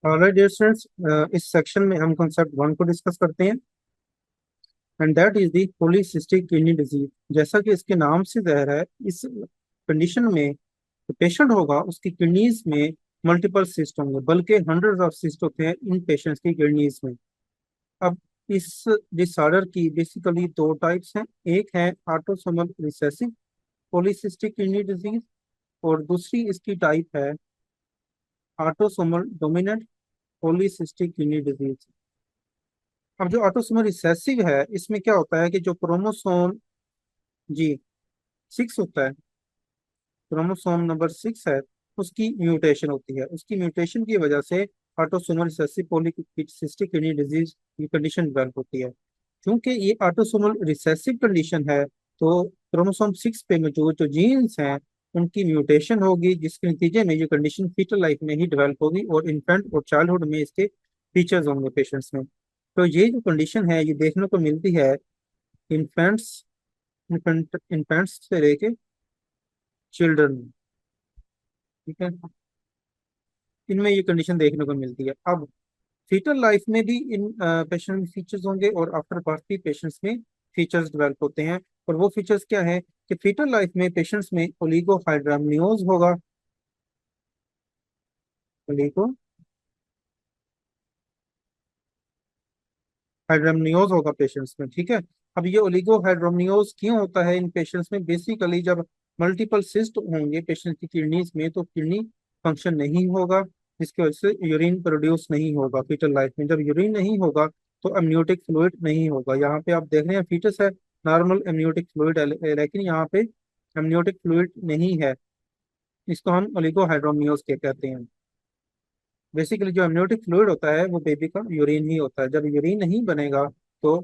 Alright dear students, इस section में हम कॉन्सेप्ट वन को डिस्कस करते हैं and that is the polycystic kidney disease. जैसा कि इसके नाम से जाहिर है, इस कंडीशन में जो पेशेंट होगा उसकी किडनीज में मल्टीपल सिस्ट होंगे, बल्कि हंड्रेड्स ऑफ सिस्ट होते हैं इन पेशेंट्स की किडनीज में। अब इस डिसऑर्डर की बेसिकली दो टाइप्स हैं। एक है autosomal recessive polycystic kidney disease और दूसरी इसकी टाइप है autosomal dominant polycystic kidney disease. अब जो ऑटोसोमल रिसेसिव है, इसमें क्या होता है कि जो क्रोमोसोम जी 6 होता है, क्रोमोसोम नंबर 6 है, उसकी म्यूटेशन होती है। उसकी म्यूटेशन की वजह से autosomal recessive polycystic kidney disease की कंडीशन डेवलप होती है। क्योंकि ये ऑटोसोमल रिसेसिव कंडीशन है, तो क्रोमोसोम 6 पे मौजूद जो जीन्स हैं उनकी म्यूटेशन होगी, जिसके नतीजे में ये कंडीशन फीटल लाइफ में ही डेवलप होगी और इन्फेंट और चाइल्डहुड में इसके फीचर्स होंगे पेशेंट्स में। तो ये जो कंडीशन है ये देखने को मिलती है इन्फेंट्स इन्फेंट्स से लेके चिल्ड्रन में। ठीक है, इनमें ये कंडीशन देखने को मिलती है। अब फीटल लाइफ में भी इन पेशेंट में फीचर्स होंगे और आफ्टर बर्थ भी पेशेंट्स में फीचर्स डेवलप होते हैं। और वो फीचर्स क्या है कि फीटल लाइफ में पेशेंट्स में ओलिगोहाइड्रामनियोज होगा, ओलिगोहाइड्रामनियोज होगा पेशेंट्स में। ठीक है, अब ये ओलिगोहाइड्रामनियोज क्यों होता है इन पेशेंट्स में? बेसिकली जब मल्टीपल सिस्ट होंगे पेशेंट की किडनीज में तो किडनी फंक्शन नहीं होगा, जिसकी वजह से यूरिन प्रोड्यूस नहीं होगा फीटल लाइफ में। जब यूरिन नहीं होगा तो अमनियोटिक फ्लूइड नहीं होगा। यहाँ पे आप देख रहे हैं फीटस है, नॉर्मल अमनियोटिक फ्लूइड है, लेकिन यहाँ पे अमनियोटिक फ्लूइड नहीं है। इसको हम ओलिगोहाइड्रोमियोस के कहते हैं। बेसिकली जो अमनियोटिक फ्लूइड होता है वो बेबी का यूरिन ही होता है। जब यूरिन नहीं बनेगा तो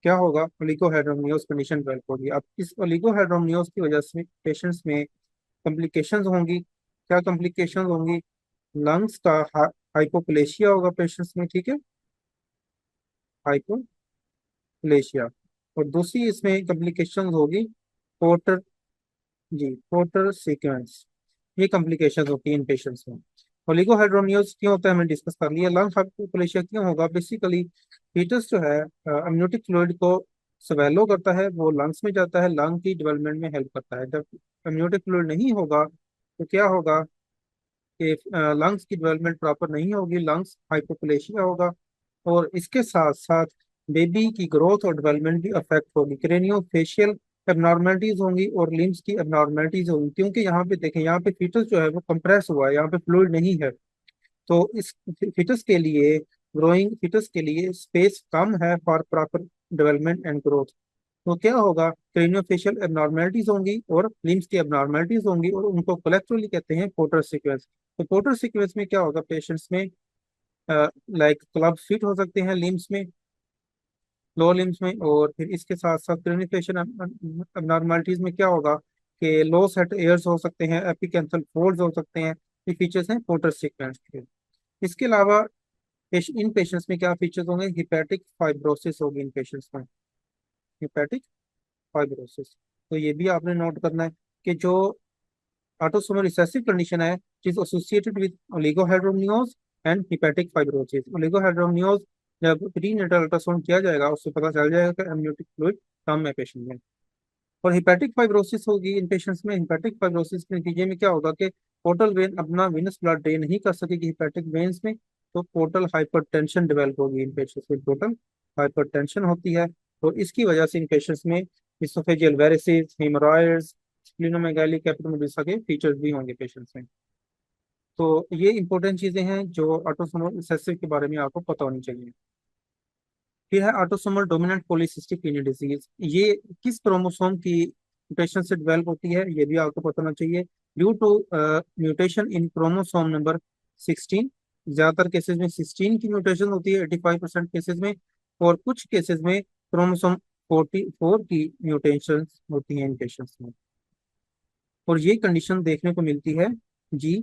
क्या होगा? ओलिगोहाइड्रोमियोस कंडीशन डेवलप होगी। अब इस ओलिगोहाइड्रोमियोस की वजह से पेशेंट्स में कॉम्प्लिकेशंस होंगी। क्या कॉम्प्लिकेशंस होंगी? लंग्स का हाइपोप्लेशिया होगा पेशेंट्स में। ठीक है, हाइपोप्लेशिया। और दूसरी इसमें कॉम्प्लिकेशंस होगी पोर्टर पोर्टर सीक्वेंस। ये कॉम्प्लिकेशंस होती है इन पेशेंट्स में। ओलिगोहाइड्रोमियोस क्यों होता है हमने डिस्कस कर लिया। लंग हाइपोप्लेशिया क्यों होगा? बेसिकली फीटस जो है अमनियोटिक फ्लूइड को स्वेलो करता है, वो लंग्स में जाता है, लंग की डेवलपमेंट में हेल्प करता है। जब अमनियोटिक फ्लूइड नहीं होगा तो क्या होगा कि लंग्स की डेवलपमेंट प्रॉपर नहीं होगी, लंग्स हाइपोप्लेशिया होगा। और इसके साथ साथ बेबी की ग्रोथ और डेवलपमेंट भी अफेक्ट होगी। क्रेनियो फेशियल एबनॉर्मेलिटीज होंगी और लिम्स की एबनॉर्मेलिटीज होंगी, क्योंकि यहाँ पे देखें, यहाँ पे फीटस जो है वो कंप्रेस हुआ है, यहाँ पे फ्लूइड नहीं है। तो इस फीटस के लिए, ग्रोइंग फीटस के लिए स्पेस कम है for proper development and growth. तो क्या होगा? क्रेनियोफेशियल एबनॉर्मेलिटीज होंगी और लिम्स की एबनॉर्मेलिटीज होंगी और उनको कलेक्टिवली कहते हैं पोर्टर सीक्वेंस। तो पोर्टर सीक्वेंस में क्या होगा? पेशेंट्स में लाइक क्लब फिट हो सकते हैं लिम्स में, लो लिम्स में। और फिर इसके साथ साथ क्रेनिफेशियल एबनॉर्मलिटीज में क्या होगा कि लो सेट एयर्स हो सकते हैं, एपिकेंथल फोल्ड्स हो सकते हैं। ये फीचर्स हैं पोर्टर सीक्वेंस के। इसके अलावा इन पेशेंट्स में क्या फीचर्स होंगे? हिपैटिक फाइब्रोसिस होगी इन पेशेंट्स में, हिपैटिक फाइब्रोसिस। तो ये भी आपने नोट करना है कि जो ऑटोसोमल रिसेसिव कंडीशन है is associated with oligohydramnios and hepatic fibrosis. Oligohydramnios जब प्रीनेटल अल्ट्रासाउंड किया जाएगा उससे पता चल जाएगा कि एमनियोटिक फ्लूइड कम है पेशेंट में। और हिपैटिक फाइब्रोसिस होगी इन पेशेंट्स में। हिपैटिक फाइब्रोसिस के नतीजे में क्या होगा कि पोर्टल वेन अपना विनस ब्लड ड्रेन नहीं कर सकेगी हिपैटिक वेन्स में, तो पोर्टल हाइपरटेंशन डेवलप होगी इन पेशेंट्स में। पोर्टल हाइपरटेंशन होती है, तो इसकी वजह से इन पेशेंट्स में इसोफेजियल वेरिसेस, हेमोरॉइड्स, स्प्लीनोमेगाली, कैपिटोमेडुसा के फीचर्स भी होंगे पेशेंट्स में। तो ये इंपॉर्टेंट चीजें हैं जो ऑटोसोमल रिसेसिव के बारे में आपको पता होनी चाहिए। फिर है autosomal dominant polycystic kidney disease. ये किस क्रोमोसोम की म्यूटेशन से डेवलप होती है ये भी आपको पता होना चाहिए। Due to mutation in chromosome number 16। ज्यादातर केसेस में 16 की म्यूटेशन होती है, 85% केसेस में। और कुछ केसेस में क्रोमोसोम 44 की म्यूटेशन होती है इन पेशेंट्स में। और ये कंडीशन देखने को मिलती है जी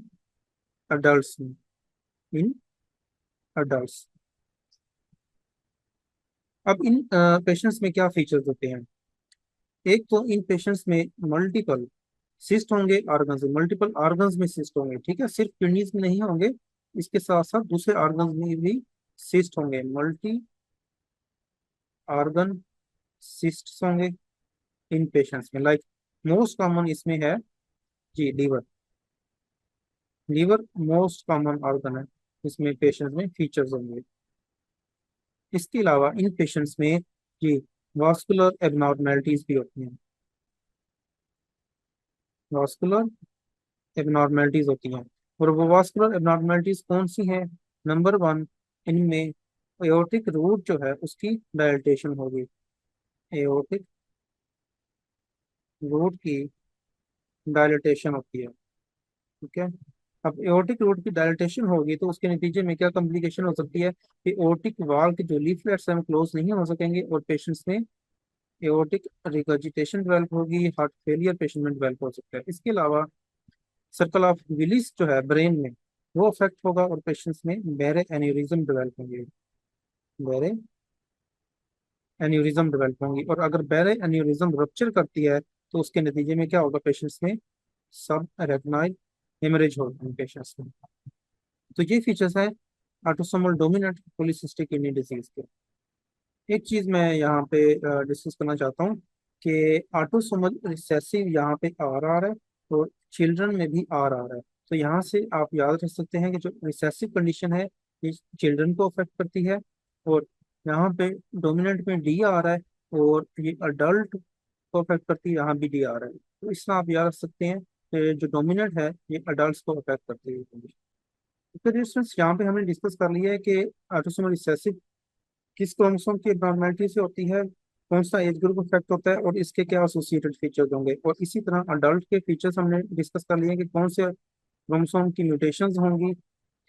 अडल्ट में, इन अडल्ट। अब इन पेशेंट्स में क्या फीचर्स होते हैं? एक तो इन पेशेंट्स में मल्टीपल सिस्ट होंगे ऑर्गन्स में, मल्टीपल ऑर्गन्स में सिस्ट होंगे। ठीक है, सिर्फ किडनीज में नहीं होंगे, इसके साथ साथ दूसरे ऑर्गन में भी सिस्ट होंगे, मल्टी ऑर्गन सिस्ट होंगे इन पेशेंट्स में। लाइक मोस्ट कॉमन इसमें है जी liver. Liver most common organ है, इसमें पेशेंट्स में फीचर्स होंगे। इसके अलावा इन पेशेंट्स में जी वास्कुलर एबनॉर्मेलिटीज भी होती हैं, वास्कुलर एबनॉर्मेलिटीज होती हैं। और वो वास्कुलर एबनॉर्मेलिटीज कौन सी हैं? नंबर वन, इनमें एओर्टिक रूट जो है उसकी डायलिटेशन होगी, एओर्टिक रूट की डायलिटेशन होती है। ठीक है। अब एओर्टिक रूट की डायलिटेशन होगी तो उसके नतीजे में क्या कॉम्प्लिकेशन हो सकती है कि एओर्टिक वाल्व के जो लीफलेट्स हैं वो क्लोज नहीं हो सकेंगे और पेशेंट्स में एओर्टिक रिगर्जिटेशन डेवलप होगी, हार्ट फेलियर पेशेंट में डेवलप हो सकता है। इसके अलावा सर्कल ऑफ विलिस जो है ब्रेन में वो अफेक्ट होगा और पेशेंट्स में बेरे एन्यूरिज्म डेवलप होंगे, बेरे एन्यूरिज्म डेवलप होंगी। और अगर बेरे एन्यूरिज्म रप्चर करती है तो उसके नतीजे में क्या होगा, पेशेंट्स में सब रेटिनॉइड हेमरेज होगा पेशेंट्स में। तो ये फीचर्स है autosomal dominant polycystic kidney disease के। एक चीज मैं यहाँ पे डिस्कस करना चाहता हूँ कि ऑटोसोमल रिसेसिव यहाँ पे आर आ रहा है और चिल्ड्रन में भी आर आ रहा है। तो यहाँ से आप याद रख सकते हैं कि जो रिसेसिव कंडीशन है ये चिल्ड्रन को अफेक्ट करती है, और यहाँ पे डोमिनेंट में डी आ रहा है और ये अडल्ट को अफेक्ट करती है, यहाँ भी डी आ रहा है। तो इसमें आप याद रख सकते हैं कि जो डोमिनेंट है ये अडल्ट को अफेक्ट करती है। तो डिस्टेंस यहाँ पे हमने डिस्कस कर लिया है कि ऑटोसोमल रिसेसिव किस क्रोमोसोम की एबनॉर्मेलिटी से होती है, कौन सा एज ग्रुप इफेक्ट होता है और इसके क्या एसोसिएटेड फीचर्स होंगे। और इसी तरह अडल्ट के फीचर्स हमने डिस्कस कर लिए कि कौन से क्रोमोसोम की म्यूटेशंस होंगी,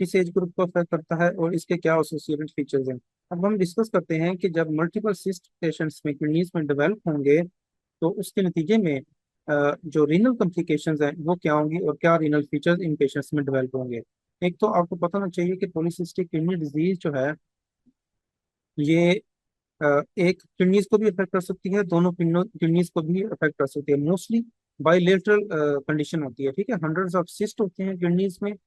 किस एज ग्रुप को अफेक्ट करता है और इसके क्या एसोसिएटेड फीचर्स हैं। अब हम डिस्कस करते हैं कि जब मल्टीपल सिस्ट पेशेंट्स में किडनीज में डेवलप होंगे तो उसके नतीजे में जो रीनल कॉम्प्लिकेशंस हैं वो क्या होंगी और क्या रीनल फीचर्स इन पेशेंट्स में डेवलप होंगे। एक तो आपको पता होना चाहिए कि पॉलीसिस्टिक किडनी डिजीज जो है ये एक किडनीज को भी अफेक्ट कर सकती है, दोनों किडनीज को भी अफेक्ट कर सकती है। मोस्टली बाइलेटरल कंडीशन होती है, ठीक है। हंड्रेड्स ऑफ सिस्ट होते हैं किडनीज में